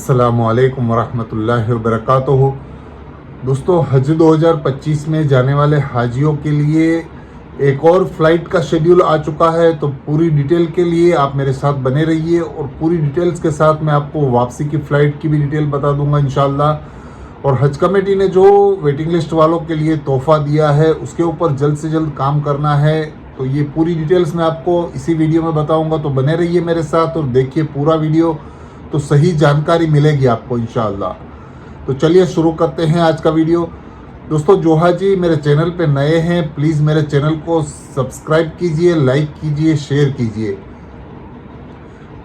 अस्सलामुअलैकुम वरहमतुल्लाहि वबरकातुहू। दोस्तों, हज 2025 में जाने वाले हाजियों के लिए एक और फ्लाइट का शेड्यूल आ चुका है। तो पूरी डिटेल के लिए आप मेरे साथ बने रहिए और पूरी डिटेल्स के साथ मैं आपको वापसी की फ़्लाइट की भी डिटेल बता दूंगा इंशाल्लाह। और हज कमेटी ने जो वेटिंग लिस्ट वालों के लिए तोहफ़ा दिया है उसके ऊपर जल्द से जल्द काम करना है। तो ये पूरी डिटेल्स मैं आपको इसी वीडियो में बताऊंगा, तो बने रहिए मेरे साथ और देखिए पूरा वीडियो, तो सही जानकारी मिलेगी आपको इंशाअल्लाह। तो चलिए शुरू करते हैं आज का वीडियो। दोस्तों, जो हाजी मेरे चैनल पे नए हैं प्लीज़ मेरे चैनल को सब्सक्राइब कीजिए, लाइक कीजिए, शेयर कीजिए।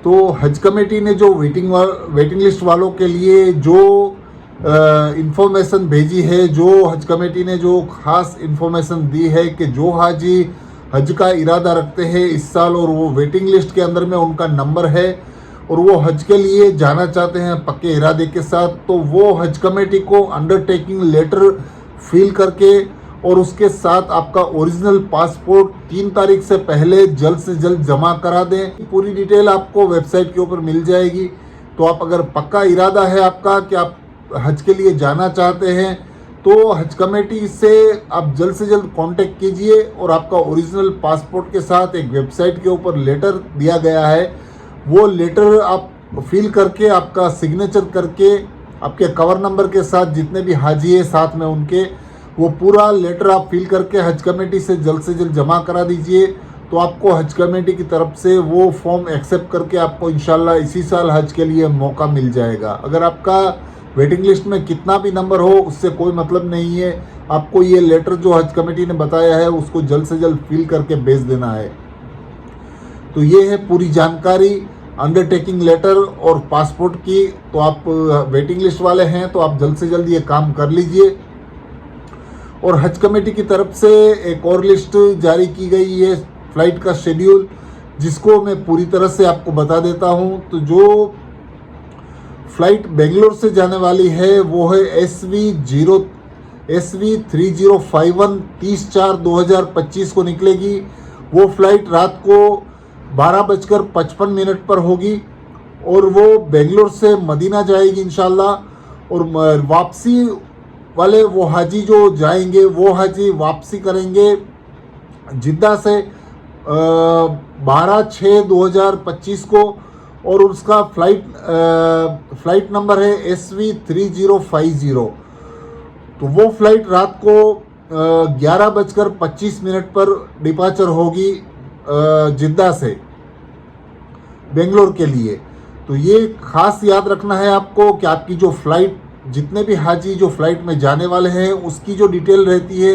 तो हज कमेटी ने जो वेटिंग लिस्ट वालों के लिए जो इंफॉर्मेशन भेजी है, जो हज कमेटी ने जो ख़ास इंफॉर्मेशन दी है कि जो हाजी हज का इरादा रखते हैं इस साल और वो वेटिंग लिस्ट के अंदर में उनका नंबर है और वो हज के लिए जाना चाहते हैं पक्के इरादे के साथ, तो वो हज कमेटी को अंडरटेकिंग लेटर फिल करके और उसके साथ आपका ओरिजिनल पासपोर्ट 3 तारीख से पहले जल्द से जल्द जमा करा दें। पूरी डिटेल आपको वेबसाइट के ऊपर मिल जाएगी। तो आप अगर पक्का इरादा है आपका कि आप हज के लिए जाना चाहते हैं तो हज कमेटी से आप जल्द से जल्द कांटेक्ट कीजिए और आपका ओरिजिनल पासपोर्ट के साथ एक वेबसाइट के ऊपर लेटर दिया गया है, वो लेटर आप फिल करके आपका सिग्नेचर करके आपके कवर नंबर के साथ जितने भी हाजी है साथ में उनके, वो पूरा लेटर आप फिल करके हज कमेटी से जल्द जमा करा दीजिए। तो आपको हज कमेटी की तरफ से वो फॉर्म एक्सेप्ट करके आपको इंशाल्लाह इसी साल हज के लिए मौका मिल जाएगा। अगर आपका वेटिंग लिस्ट में कितना भी नंबर हो उससे कोई मतलब नहीं है, आपको ये लेटर जो हज कमेटी ने बताया है उसको जल्द से जल्द फिल करके भेज देना है। तो ये है पूरी जानकारी अंडरटेकिंग लेटर और पासपोर्ट की। तो आप वेटिंग लिस्ट वाले हैं तो आप जल्द से जल्द ये काम कर लीजिए। और हज कमेटी की तरफ से एक और लिस्ट जारी की गई है फ्लाइट का शेड्यूल, जिसको मैं पूरी तरह से आपको बता देता हूं। तो जो फ्लाइट बेंगलोर से जाने वाली है वो है SV 3051 30/4/2025 को निकलेगी। वो फ्लाइट रात को 12:55 पर होगी और वो बेंगलोर से मदीना जाएगी इंशाल्लाह। और वापसी वाले वो हाजी जो जाएंगे वो हाजी वापसी करेंगे जिद्दा से 12/6/2025 को और उसका फ्लाइट नंबर है SV 3050। तो वो फ्लाइट रात को 11:25 पर डिपार्चर होगी जिद्दा से बेंगलोर के लिए। तो ये खास याद रखना है आपको कि आपकी जो फ्लाइट, जितने भी हाजी जो फ्लाइट में जाने वाले हैं उसकी जो डिटेल रहती है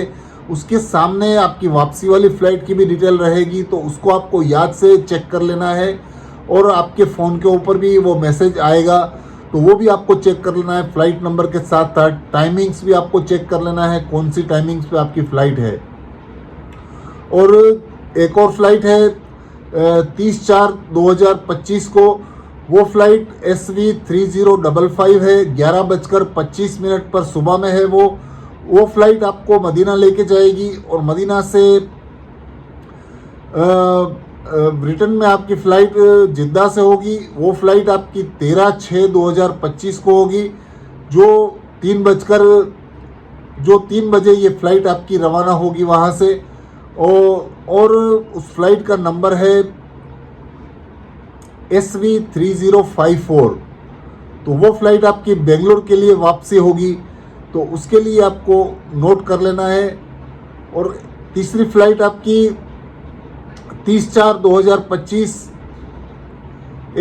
उसके सामने आपकी वापसी वाली फ़्लाइट की भी डिटेल रहेगी। तो उसको आपको याद से चेक कर लेना है और आपके फ़ोन के ऊपर भी वो मैसेज आएगा तो वो भी आपको चेक कर लेना है। फ़्लाइट नंबर के साथ टाइमिंग्स भी आपको चेक कर लेना है, कौन सी टाइमिंग्स पे आपकी फ़्लाइट है। और एक और फ्लाइट है 30/4/2025 को, वो फ्लाइट SV 3055 है, 11:25 पर सुबह में है। वो फ्लाइट आपको मदीना लेके जाएगी और मदीना से रिटर्न में आपकी फ़्लाइट जिद्दा से होगी। वो फ्लाइट आपकी 13/6/2025 को होगी, जो 3 बजे ये फ़्लाइट आपकी रवाना होगी वहाँ से। और उस फ्लाइट का नंबर है SV 3054। तो वो फ्लाइट आपकी बेंगलोर के लिए वापसी होगी, तो उसके लिए आपको नोट कर लेना है। और तीसरी फ्लाइट आपकी 30/4/2025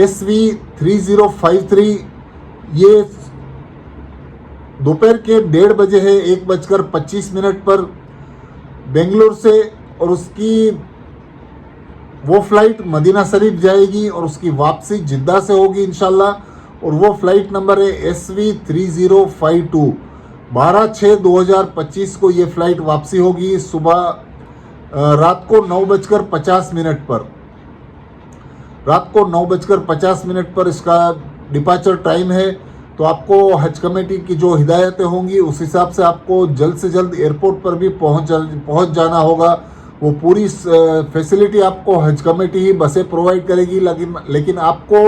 SV 3053, ये दोपहर के 1:30 बजे है, 1:25 पर बेंगलोर से। और उसकी वो फ्लाइट मदीना शरीफ जाएगी और उसकी वापसी जिद्दा से होगी इंशाल्लाह। और वो फ्लाइट नंबर है SV 3052। 12/6/2025 को ये फ़्लाइट वापसी होगी सुबह रात को 9:50 पर। रात को 9:50 पर इसका डिपार्चर टाइम है। तो आपको हज कमेटी की जो हिदायतें होंगी उस हिसाब से आपको जल्द से जल्द एयरपोर्ट पर भी पहुंच जाना होगा। वो पूरी फैसिलिटी आपको हज कमेटी ही बसें प्रोवाइड करेगी, लेकिन आपको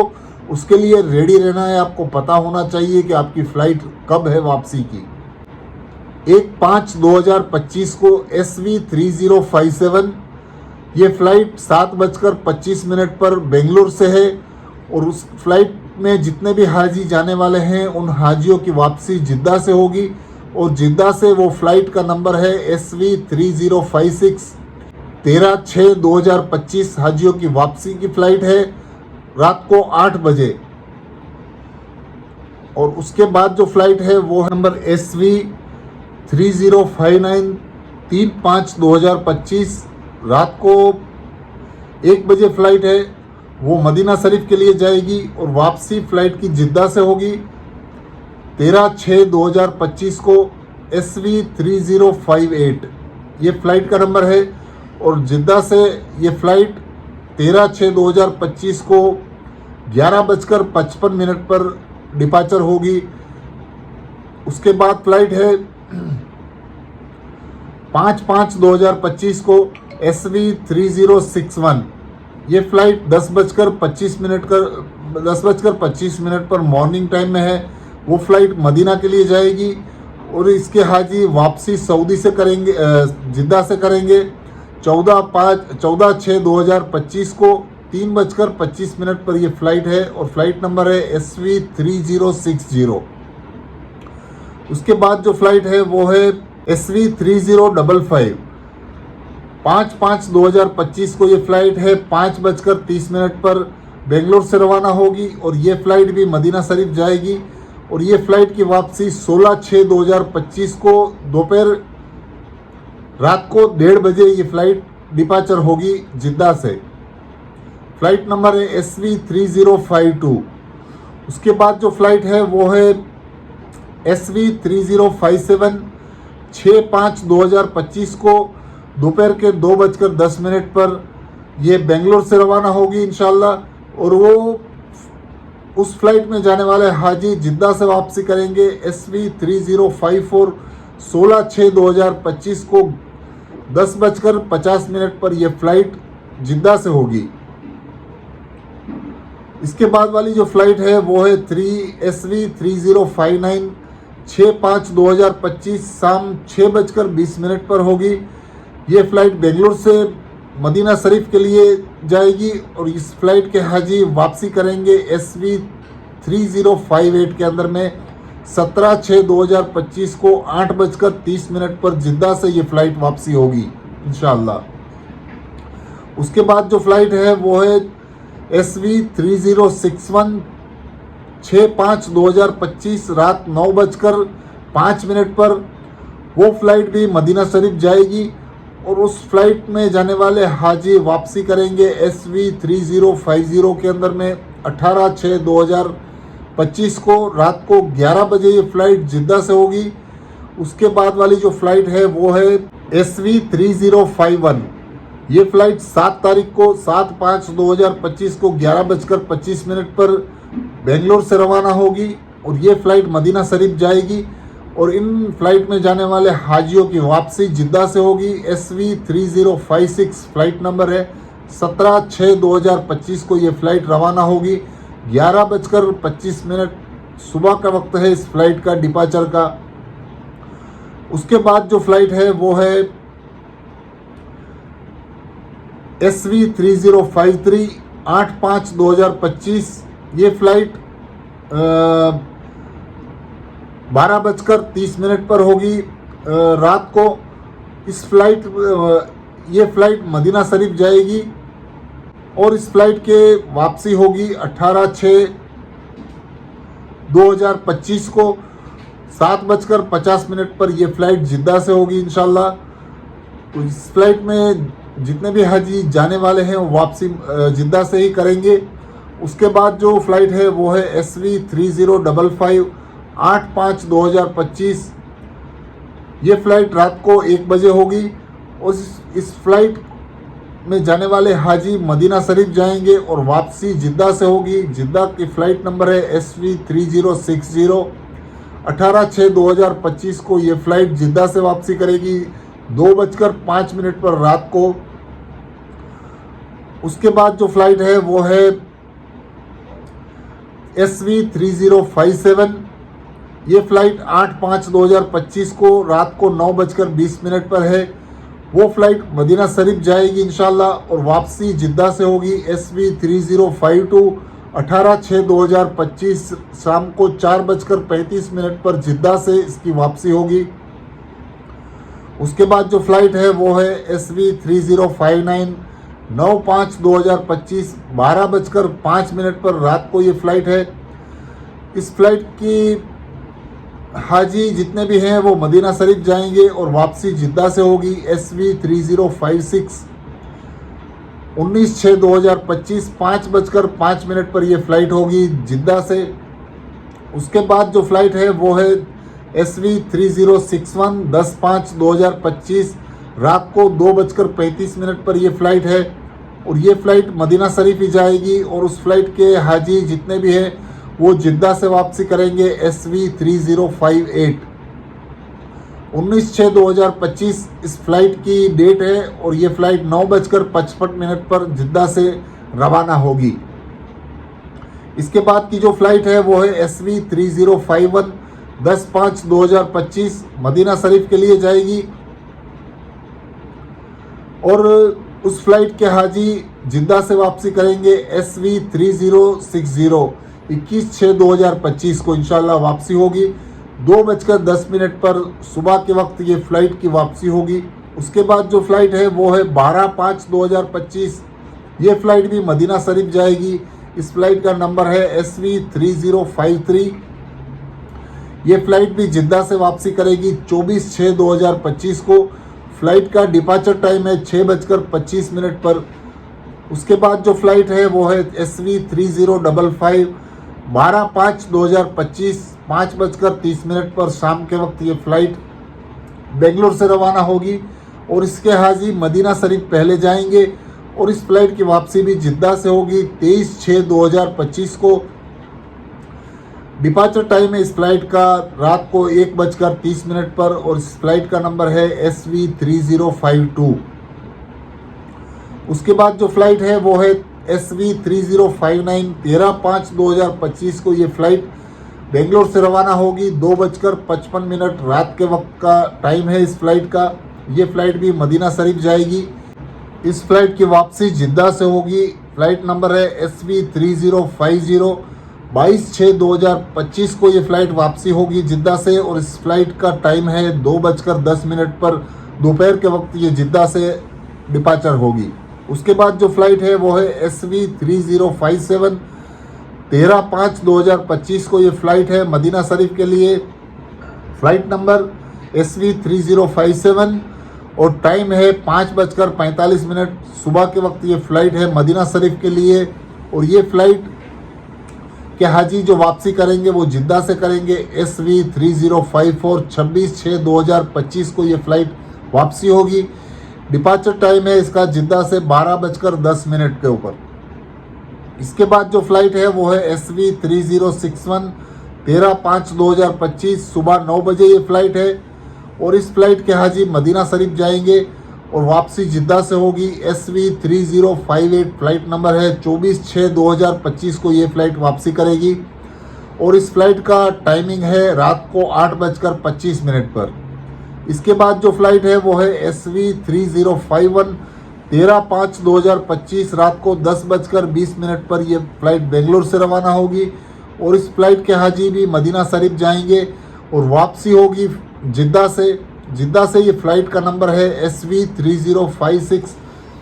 उसके लिए रेडी रहना है, आपको पता होना चाहिए कि आपकी फ़्लाइट कब है वापसी की। 1/5/2025 को SV3057 ये फ़्लाइट 7:25 पर बेंगलोर से है और उस फ्लाइट में जितने भी हाजी जाने वाले हैं उन हाजियों की वापसी जिद्दा से होगी और जिद्दा से वो फ़्लाइट का नंबर है SV3056। 13/6/2025 हाजियों की वापसी की फ़्लाइट है रात को 8 बजे। और उसके बाद जो फ़्लाइट है वो नंबर SV3059 3/5/2025 रात को 1 बजे फ़्लाइट है, वो मदीना शरीफ के लिए जाएगी और वापसी फ़्लाइट की जिद्दा से होगी। 13/6/2025 को SV3058 ये फ़्लाइट का नंबर है और जिद्दा से ये फ़्लाइट 13/6/2025 को 11:55 पर डिपार्चर होगी। उसके बाद फ़्लाइट है 5/5/2025 को SV3061 ये फ़्लाइट 10:25 पर मॉर्निंग टाइम में है, वो फ़्लाइट मदीना के लिए जाएगी और इसके हाजी वापसी सऊदी से करेंगे, जिद्दा से करेंगे। 14/6/2025 को 3:25 पर ये फ़्लाइट है और फ़्लाइट नंबर है SV3060। उसके बाद जो फ़्लाइट है वो है SV3055। 5/5/2025 को ये फ़्लाइट है 5:30 पर बेंगलोर से रवाना होगी और ये फ़्लाइट भी मदीना शरीफ जाएगी और ये फ़्लाइट की वापसी 16/6/2025 को दोपहर रात को 1:30 बजे ये फ़्लाइट डिपार्चर होगी जिद्दा से। फ़्लाइट नंबर है SV3052। उसके बाद जो फ़्लाइट है वो है SV3057 6/5/2025 को दोपहर के 2:10 पर ये बेंगलोर से रवाना होगी इंशाल्लाह और वो उस फ्लाइट में जाने वाले हाजी जिद्दा से वापसी करेंगे। SV3054 16/6/2025 को 10:50 पर यह फ़्लाइट जिद्दा से होगी। इसके बाद वाली जो फ़्लाइट है वो है SV3059 6/5/2025 शाम 6:20 पर होगी। ये फ़्लाइट बेंगलोर से मदीना शरीफ के लिए जाएगी और इस फ्लाइट के हाजी वापसी करेंगे SV3058 के अंदर में 17/6/2025 को 8:30 पर जिद्दा से ये फ़्लाइट वापसी होगी इंशाअल्लाह। उसके बाद जो फ़्लाइट है वो है SV3061 6/5/2025 रात 9:05 पर वो फ़्लाइट भी मदीना शरीफ जाएगी और उस फ्लाइट में जाने वाले हाजी वापसी करेंगे SV3050 के अंदर में 18/6/2025 को रात को 11 बजे ये फ़्लाइट जिद्दा से होगी। उसके बाद वाली जो फ़्लाइट है वो है SV3051। ये फ़्लाइट 7 तारीख को 7/5/2025 को 11:25 पर बेंगलोर से रवाना होगी और ये फ़्लाइट मदीना शरीफ जाएगी और इन फ़्लाइट में जाने वाले हाजियों की वापसी जिद्दा से होगी। SV3056 फ़्लाइट नंबर है 17/6/2025 को ये फ़्लाइट रवाना होगी। 11:25 सुबह का वक्त है इस फ़्लाइट का डिपार्चर का। उसके बाद जो फ़्लाइट है वो है SV3053 8/5/2025। ये फ़्लाइट 12:30 पर होगी रात को। इस फ्लाइट ये फ़्लाइट मदीना शरीफ जाएगी और इस फ़्लाइट के वापसी होगी 18/6/2025 को 7:50 पर यह फ़्लाइट जिद्दा से होगी इंशाल्लाह। तो इस फ्लाइट में जितने भी हाजी जाने वाले हैं वो वापसी जिद्दा से ही करेंगे। उसके बाद जो फ़्लाइट है वो है SV3055 8/5/2025। ये फ़्लाइट रात को 1 बजे होगी और इस फ्लाइट में जाने वाले हाजी मदीना शरीफ जाएंगे और वापसी जिद्दा से होगी। जिद्दा की फ़्लाइट नंबर है SV3060। 18/6/2025 को ये फ़्लाइट जिद्दा से वापसी करेगी 2:05 पर रात को। उसके बाद जो फ़्लाइट है वो है SV3057, ये फ़्लाइट 8/5/2025 को रात को 9:20 पर है। वो फ़्लाइट मदीना शरीफ जाएगी इंशाल्लाह और वापसी जिद्दा से होगी। SV3052 18/6/2025 शाम को 4:35 पर जिद्दा से इसकी वापसी होगी। उसके बाद जो फ़्लाइट है वो है SV3059 9/5/2025 12:05 पर रात को ये फ़्लाइट है। इस फ्लाइट की हाजी जितने भी हैं वो मदीना शरीफ जाएंगे और वापसी जिद्दा से होगी। SV3056 19/6/2025 5:05 पर यह फ़्लाइट होगी जिद्दा से। उसके बाद जो फ़्लाइट है वो है SV3061 10/5/2025 रात को 2:35 पर यह फ़्लाइट है और ये फ़्लाइट मदीना शरीफ ही जाएगी और उस फ़्लाइट के हाजी जितने भी हैं वो जिद्दा से वापसी करेंगे। SV3058 19/6/2025 इस फ्लाइट की डेट है और ये फ़्लाइट 9:55 पर जिद्दा से रवाना होगी। इसके बाद की जो फ़्लाइट है वो है SV3051 10/5/2025 मदीना शरीफ के लिए जाएगी और उस फ्लाइट के हाजी जिद्दा से वापसी करेंगे। SV3060 21/6/2025 को इंशाल्लाह वापसी होगी। 2:10 पर सुबह के वक्त ये फ़्लाइट की वापसी होगी। उसके बाद जो फ़्लाइट है वो है 12/5/2025, ये फ़्लाइट भी मदीना शरीफ जाएगी। इस फ़्लाइट का नंबर है SV3053। ये फ़्लाइट भी जिद्दा से वापसी करेगी 24/6/2025 को। फ़्लाइट का डिपार्चर टाइम है 6:25 पर। उसके बाद जो फ़्लाइट है वो है SV3055 12/5/2025 5:30 पर शाम के वक्त ये फ़्लाइट बेंगलोर से रवाना होगी और इसके हाजी मदीना शरीफ पहले जाएंगे और इस फ़्लाइट की वापसी भी जिद्दा से होगी 23/6/2025 को। डिपार्चर टाइम है इस फ़्लाइट का रात को 1:30 पर और इस फ़्लाइट का नंबर है SV3052। उसके बाद जो फ़्लाइट है वो है SV3059 13/5/2025 को। ये फ़्लाइट बेंगलोर से रवाना होगी 2:55 रात के वक्त का टाइम है इस फ़्लाइट का। ये फ़्लाइट भी मदीना शरीफ जाएगी। इस फ़्लाइट की वापसी जिद्दा से होगी। फ़्लाइट नंबर है SV3050 22/6/2025 को ये फ़्लाइट वापसी होगी जिद्दा से और इस फ़्लाइट का टाइम है 2:10 पर दोपहर के वक्त ये जिद्दा से डिपार्चर होगी। उसके बाद जो फ़्लाइट है वो है SV3057 13/5/2025 को ये फ़्लाइट है मदीना शरीफ के लिए। फ़्लाइट नंबर SV3057 और टाइम है 5:45 सुबह के वक्त ये फ़्लाइट है मदीना शरीफ के लिए और ये फ़्लाइट के हाजी जो वापसी करेंगे वो जिद्दा से करेंगे। SV3054 26/6/2025 को ये फ़्लाइट वापसी होगी। डिपार्चर टाइम है इसका जिद्दा से 12:10 के ऊपर। इसके बाद जो फ़्लाइट है वो है SV3061 13/5/2025 सुबह 9 बजे ये फ़्लाइट है और इस फ़्लाइट के हाजी मदीना शरीफ जाएंगे और वापसी जिद्दा से होगी। SV3058 फ़्लाइट नंबर है 24/6/2025 को ये फ़्लाइट वापसी करेगी और इस फ़्लाइट का टाइमिंग है रात को 8:25 पर। इसके बाद जो फ़्लाइट है वो है SV3051 13/5/2025 रात को 10:20 पर यह फ़्लाइट बेंगलोर से रवाना होगी और इस फ़्लाइट के हाजी भी मदीना शरीफ जाएंगे और वापसी होगी जिद्दा से। जिद्दा से ये फ़्लाइट का नंबर है SV3056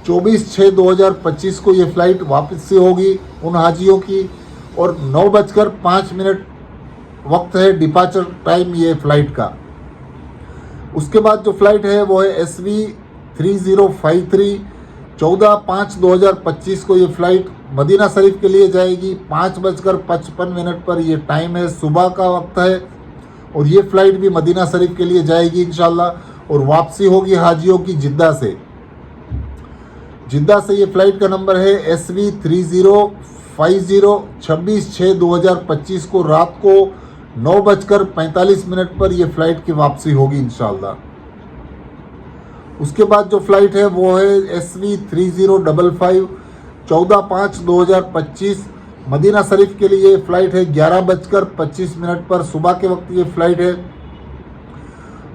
24/6/2025 को ये फ़्लाइट वापसी होगी उन हाजियों की और 9:05 वक्त है डिपार्चर टाइम ये फ़्लाइट का। उसके बाद जो फ़्लाइट है वो है SV3053 14/5/2025 को ये फ़्लाइट मदीना शरीफ के लिए जाएगी 5:55 पर। ये टाइम है सुबह का वक्त है और ये फ़्लाइट भी मदीना शरीफ के लिए जाएगी इंशाल्लाह और वापसी होगी हाजियों की जिद्दा से। जिद्दा से ये फ़्लाइट का नंबर है SV3050 26/6/2025 को रात को 9:45 पर यह फ़्लाइट की वापसी होगी इंशाल्लाह। उसके बाद जो फ़्लाइट है वो है SV3055 14/5/2025 मदीना शरीफ के लिए फ़्लाइट है 11:25 पर, सुबह के वक्त ये फ़्लाइट है।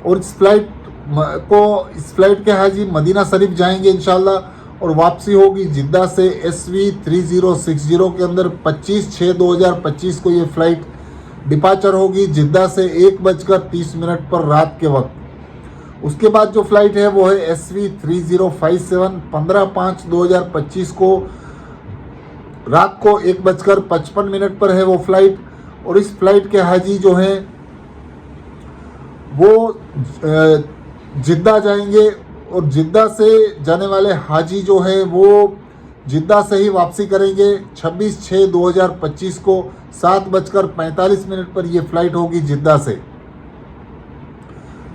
और इस फ्लाइट के हाजी मदीना शरीफ जाएंगे इंशाल्लाह और वापसी होगी जिद्दा से SV3060 के अंदर 25/6/2025 को ये फ़्लाइट डिपार्चर होगी जिद्दा से 1:30 पर रात के वक्त। उसके बाद जो फ़्लाइट है वो है SV3057 15/5/2025 को रात को 1:55 पर है वो फ़्लाइट। और इस फ़्लाइट के हाजी जो हैं वो जिद्दा जाएंगे और जिद्दा से जाने वाले हाजी जो है वो जिद्दा से ही वापसी करेंगे 26/6/2025 को 7:45 पर ये फ़्लाइट होगी जिद्दा से।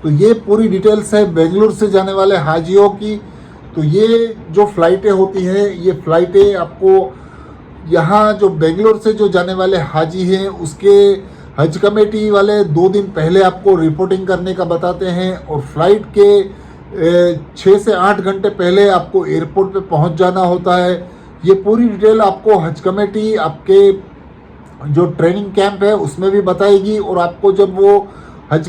तो ये पूरी डिटेल्स है बेंगलुरु से जाने वाले हाजियों की। तो ये जो फ़्लाइटें होती हैं ये फ़्लाइटें आपको यहाँ जो बेंगलुरु से जो जाने वाले हाजी हैं उसके हज कमेटी वाले 2 दिन पहले आपको रिपोर्टिंग करने का बताते हैं और फ्लाइट के 6 से 8 घंटे पहले आपको एयरपोर्ट पे पहुंच जाना होता है। ये पूरी डिटेल आपको हज कमेटी आपके जो ट्रेनिंग कैंप है उसमें भी बताएगी और आपको जब वो हज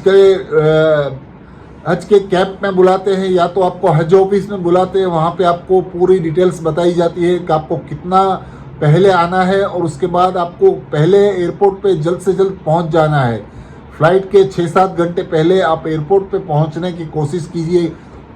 के कैंप में बुलाते हैं या तो आपको हज ऑफिस में बुलाते हैं, वहाँ पे आपको पूरी डिटेल्स बताई जाती है कि आपको कितना पहले आना है और उसके बाद आपको पहले एयरपोर्ट पे जल्द से जल्द पहुंच जाना है। फ़्लाइट के 6-7 घंटे पहले आप एयरपोर्ट पे पहुंचने की कोशिश कीजिए।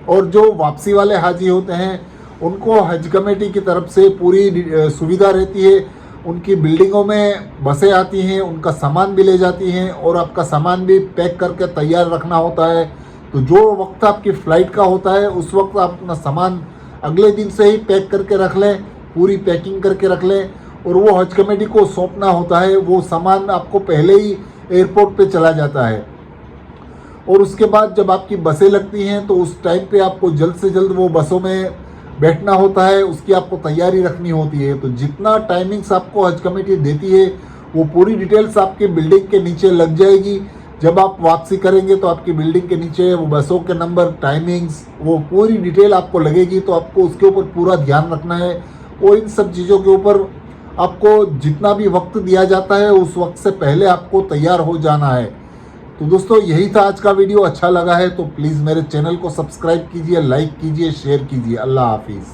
और जो वापसी वाले हाजी होते हैं उनको हज कमेटी की तरफ से पूरी सुविधा रहती है। उनकी बिल्डिंगों में बसें आती हैं, उनका सामान भी ले जाती हैं और आपका सामान भी पैक करके तैयार रखना होता है। तो जो वक्त आपकी फ़्लाइट का होता है उस वक्त आप अपना सामान अगले दिन से ही पैक करके रख लें, पूरी पैकिंग करके रख लें और वो हज कमेटी को सौंपना होता है। वो सामान आपको पहले ही एयरपोर्ट पे चला जाता है और उसके बाद जब आपकी बसें लगती हैं तो उस टाइम पे आपको जल्द से जल्द वो बसों में बैठना होता है, उसकी आपको तैयारी रखनी होती है। तो जितना टाइमिंग्स आपको हज कमेटी देती है वो पूरी डिटेल्स आपकी बिल्डिंग के नीचे लग जाएगी। जब आप वापसी करेंगे तो आपकी बिल्डिंग के नीचे वो बसों के नंबर, टाइमिंग्स, वो पूरी डिटेल आपको लगेगी। तो आपको उसके ऊपर पूरा ध्यान रखना है और इन सब चीज़ों के ऊपर आपको जितना भी वक्त दिया जाता है उस वक्त से पहले आपको तैयार हो जाना है। तो दोस्तों यही था आज का वीडियो। अच्छा लगा है तो प्लीज़ मेरे चैनल को सब्सक्राइब कीजिए, लाइक कीजिए, शेयर कीजिए। अल्लाह हाफिज़।